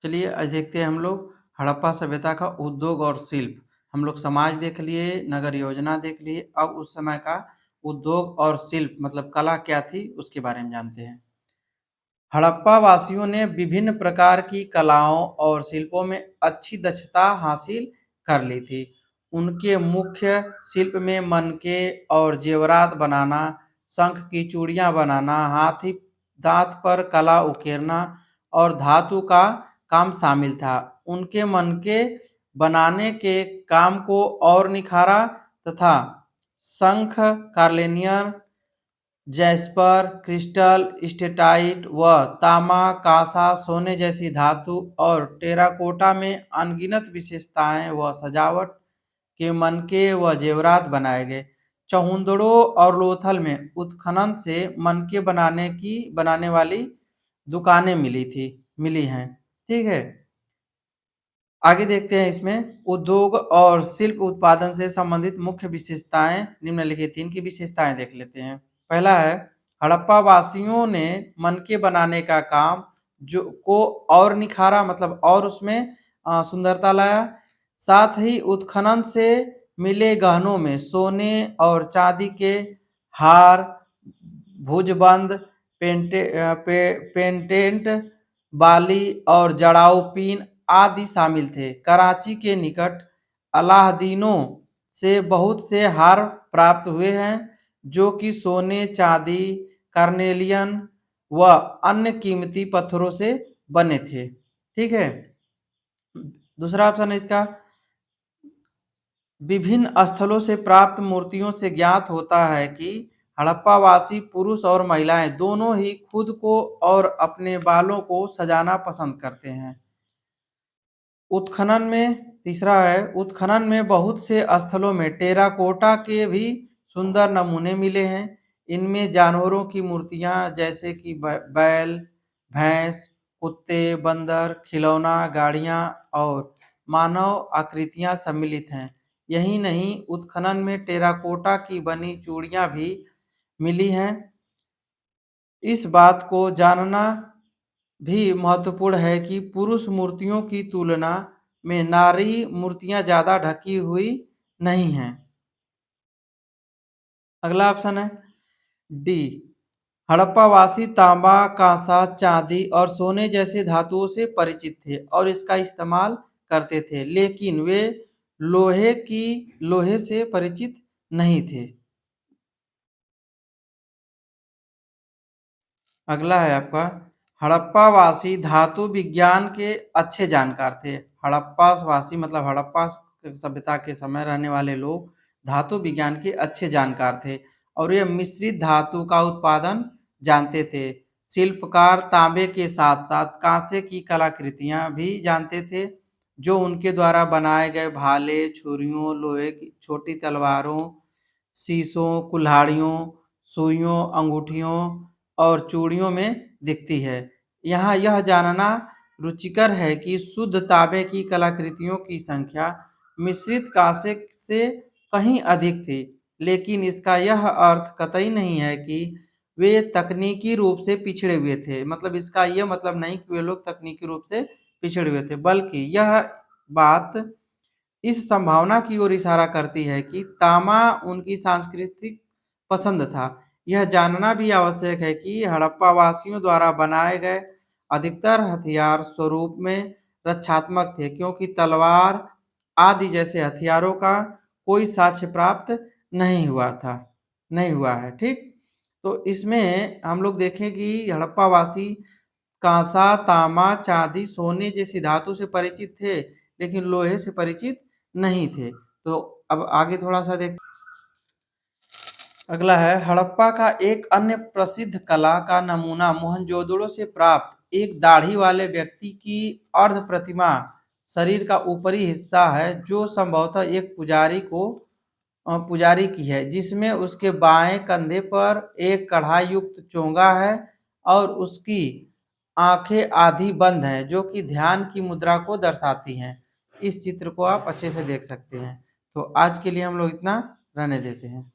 चलिए आज देखते हैं हम लोग हड़प्पा सभ्यता का उद्योग और शिल्प। हम लोग समाज देख लिए, नगर योजना देख लिए, अब उस समय का उद्योग और शिल्प मतलब कला क्या थी उसके बारे में जानते हैं। हड़प्पा वासियों ने विभिन्न प्रकार की कलाओं और शिल्पों में अच्छी दक्षता हासिल कर ली थी। उनके मुख्य शिल्प में मनके और जेवरात बनाना, शंख की चूड़ियाँ बनाना, हाथी दांत पर कला उकेरना और धातु का काम शामिल था। उनके मनके बनाने के काम को और निखारा तथा शंख, कार्लेनियन, जैस्पर, क्रिस्टल, स्टेटाइट व तांबा, कांसा, सोने जैसी धातु और टेराकोटा में अनगिनत विशेषताएं व सजावट के मनके व जेवरात बनाए गए। चहुंदड़ों और लोथल में उत्खनन से मनके बनाने वाली दुकानें मिली हैं। ठीक है। आगे देखते हैं इसमें उद्योग और शिल्प उत्पादन से संबंधित मुख्य विशेषताएं निम्नलिखित इनकी विशेषताएं देख लेते हैं। पहला है हड़प्पा वासियों ने मनके बनाने का काम जो को और निखारा मतलब और उसमें सुंदरता लाया। साथ ही उत्खनन से मिले गहनों में सोने और चांदी के हार, भुजबंद, पेंडेंट, बाली और जड़ाऊ पिन आदि शामिल थे। कराची के निकट अलादीनों से बहुत से हार प्राप्त हुए हैं जो कि सोने, चांदी, कार्नेलियन व अन्य कीमती पत्थरों से बने थे। ठीक है। दूसरा ऑप्शन है इसका विभिन्न स्थलों से प्राप्त मूर्तियों से ज्ञात होता है कि हड़प्पावासी पुरुष और महिलाएं दोनों ही खुद को और अपने बालों को सजाना पसंद करते हैं। उत्खनन में तीसरा है उत्खनन में बहुत से स्थलों में टेराकोटा के भी सुंदर नमूने मिले हैं। इनमें जानवरों की मूर्तियां जैसे कि बैल, भैंस, कुत्ते, बंदर, खिलौना, गाड़ियां और मानव आकृतियां सम्मिलित हैं। यही नहीं, उत्खनन में टेराकोटा की बनी चूड़ियां भी मिली हैं। इस बात को जानना भी महत्वपूर्ण है कि पुरुष मूर्तियों की तुलना में नारी मूर्तियां ज्यादा ढकी हुई नहीं हैं। अगला ऑप्शन है डी हड़प्पावासी तांबा, कांसा, चांदी और सोने जैसे धातुओं से परिचित थे और इसका इस्तेमाल करते थे, लेकिन वे लोहे से परिचित नहीं थे। अगला है आपका हड़प्पावासी धातु विज्ञान के अच्छे जानकार थे। हड़प्पावासी मतलब हड़प्पा सभ्यता के समय रहने वाले लोग धातु विज्ञान के अच्छे जानकार थे और ये मिश्रित धातु का उत्पादन जानते थे। शिल्पकार तांबे के साथ साथ कांसे की कलाकृतियां भी जानते थे जो उनके द्वारा बनाए गए भाले, छुरियों, लोहे की छोटी तलवारों, शीशों, कुल्हाड़ियों, सुइयों, अंगूठियों और चूड़ियों में दिखती है। यहाँ यह जानना रुचिकर है कि शुद्ध तांबे की कलाकृतियों की संख्या मिश्रित कांसे से कहीं अधिक थी, लेकिन इसका यह अर्थ कतई नहीं है कि वे तकनीकी रूप से पिछड़े हुए थे। मतलब इसका यह मतलब नहीं कि वे लोग तकनीकी रूप से पिछड़े हुए थे, बल्कि यह बात इस संभावना की ओर इशारा करती है कि तामा उनकी सांस्कृतिक पसंद था। यह जानना भी आवश्यक है कि हड़प्पा वासियों द्वारा बनाए गए अधिकतर हथियार स्वरूप में रक्षात्मक थे, क्योंकि तलवार आदि जैसे हथियारों का कोई साक्ष्य प्राप्त नहीं हुआ है। ठीक। तो इसमें हम लोग देखें कि हड़प्पा वासी कांसा, तांबा, चांदी, सोने जैसी धातु से परिचित थे, लेकिन लोहे से परिचित नहीं थे। तो अब आगे थोड़ा सा देख अगला है हड़प्पा का एक अन्य प्रसिद्ध कला का नमूना मोहनजोदड़ो से प्राप्त एक दाढ़ी वाले व्यक्ति की अर्ध प्रतिमा शरीर का ऊपरी हिस्सा है जो संभवतः एक पुजारी की है, जिसमें उसके बाएं कंधे पर एक कढ़ाई युक्त चोंगा है और उसकी आंखें आधी बंद हैं जो कि ध्यान की मुद्रा को दर्शाती हैं। इस चित्र को आप अच्छे से देख सकते हैं। तो आज के लिए हम लोग इतना रहने देते हैं।